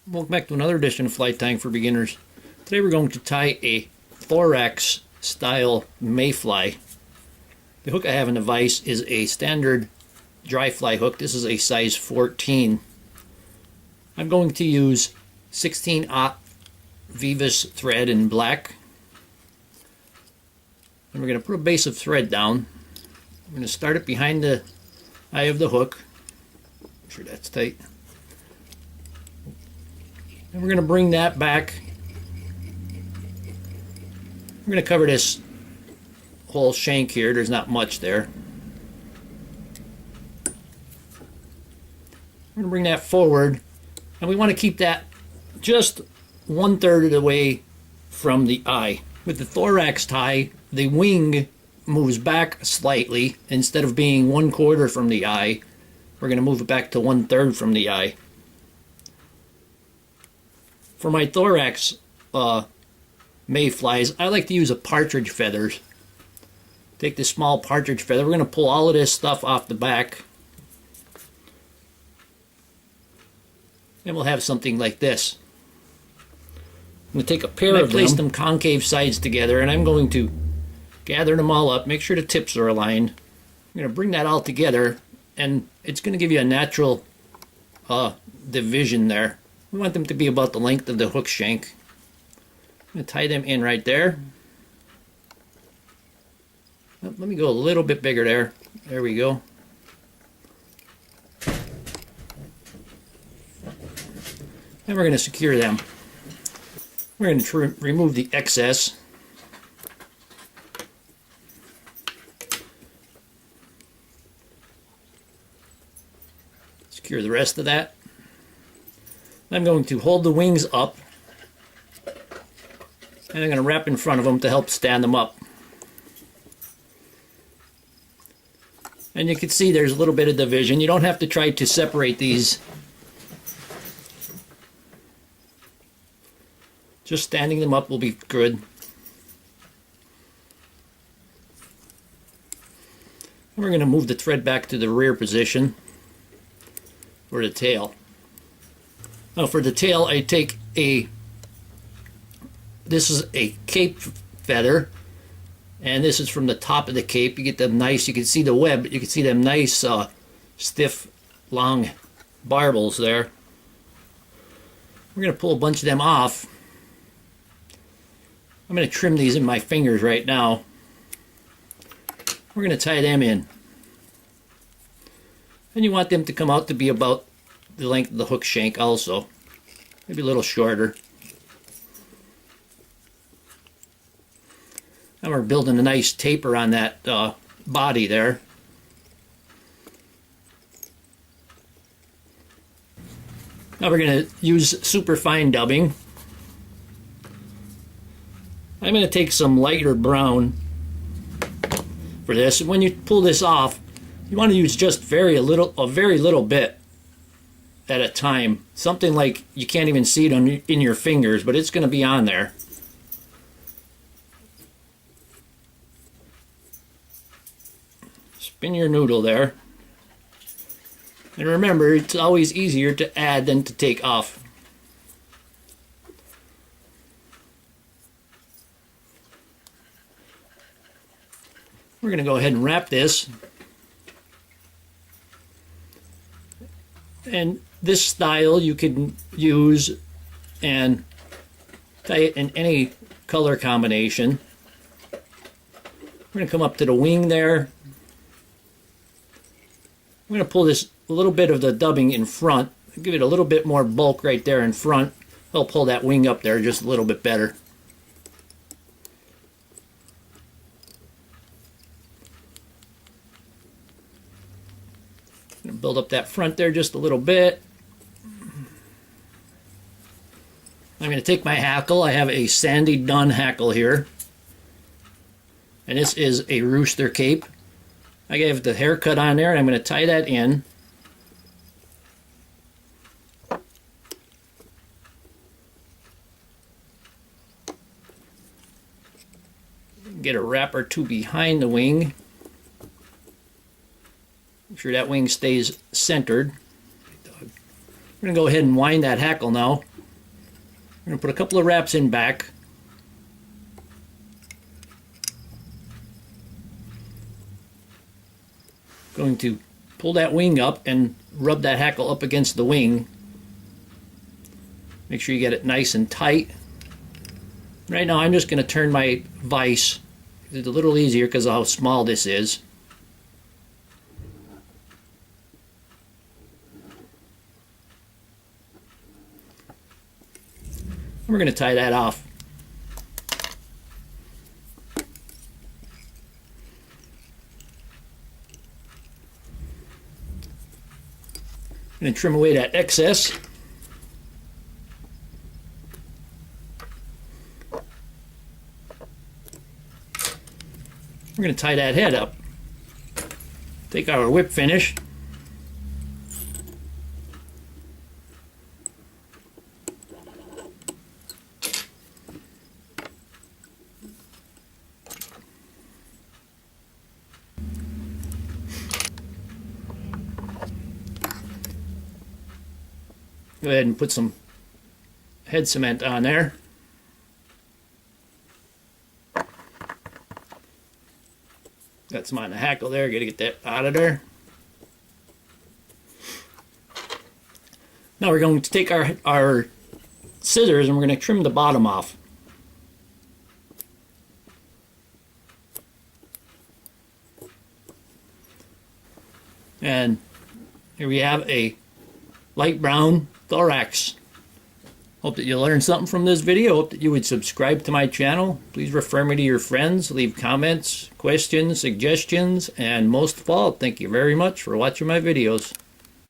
Welcome back to another edition of Flight Tying for Beginners. Today we're going to tie a Thorax style mayfly. The hook I have in the vise is a standard dry fly hook. This is a size 14. I'm going to use 16-aught Vivus thread in black. And we're going to put a base of thread down. I'm going to start it behind the eye of the hook. Make sure that's tight. And we're going to bring that back. We're going to cover this whole shank here. There's not much there. We're going to bring that forward, and we want to keep that just 1/3 of the way from the eye. With the thorax tie, the wing moves back slightly. Instead of being 1/4 from the eye, we're going to move it back to 1/3 from the eye. For my thorax mayflies, I like to use a partridge feathers. Take this small partridge feather. We're going to pull all of this stuff off the back. And we'll have something like this. I'm going to take a pair of them. Place them concave sides together, and I'm going to gather them all up. Make sure the tips are aligned. I'm going to bring that all together, and it's going to give you a natural division there. We want them to be about the length of the hook shank. I'm going to tie them in right there. Let me go a little bit bigger there. There we go. And we're going to secure them. We're going to remove the excess. Secure the rest of that. I'm going to hold the wings up, and I'm going to wrap in front of them to help stand them up. And you can see there's a little bit of division. You don't have to try to separate these. Just standing them up will be good. And we're going to move the thread back to the rear position for the tail. Now for the tail, I take this is a cape feather, and this is from the top of the cape. You get them nice, you can see the web, you can see them nice stiff long barbels there. We're going to pull a bunch of them off. I'm going to trim these in my fingers right now. We're going to tie them in. And you want them to come out to be about the length of the hook shank also. Maybe a little shorter. And we're building a nice taper on that body there. Now we're going to use super fine dubbing. I'm going to take some lighter brown for this. And when you pull this off, you want to use just a very little bit at a time. Something like you can't even see it in your fingers, but it's going to be on there. Spin your noodle there. And remember, it's always easier to add than to take off. We're going to go ahead and wrap this. And this style you can use and tie it in any color combination. We're going to come up to the wing there. I'm going to pull this a little bit of the dubbing in front. Give it a little bit more bulk right there in front. I'll pull that wing up there just a little bit better. I'm going to build up that front there just a little bit. I'm going to take my hackle. I have a Sandy Dunn hackle here. And this is a rooster cape. I have the haircut on there, and I'm going to tie that in. Get a wrap or two behind the wing. Make sure that wing stays centered. We're going to go ahead and wind that hackle now. We're going to put a couple of wraps in back. Going to pull that wing up and rub that hackle up against the wing. Make sure you get it nice and tight. Right now I'm just going to turn my vise. It's a little easier because of how small this is. We're going to tie that off. I'm going to trim away that excess. We're going to tie that head up. Take our whip finish. Go ahead and put some head cement on there. Got some on the hackle there. Got to get that out of there. Now we're going to take our scissors and we're going to trim the bottom off. And here we have a light brown thorax. Hope that you learned something from this video. Hope that you would subscribe to my channel. Please refer me to your friends. Leave comments, questions, suggestions, and most of all, thank you very much for watching my videos.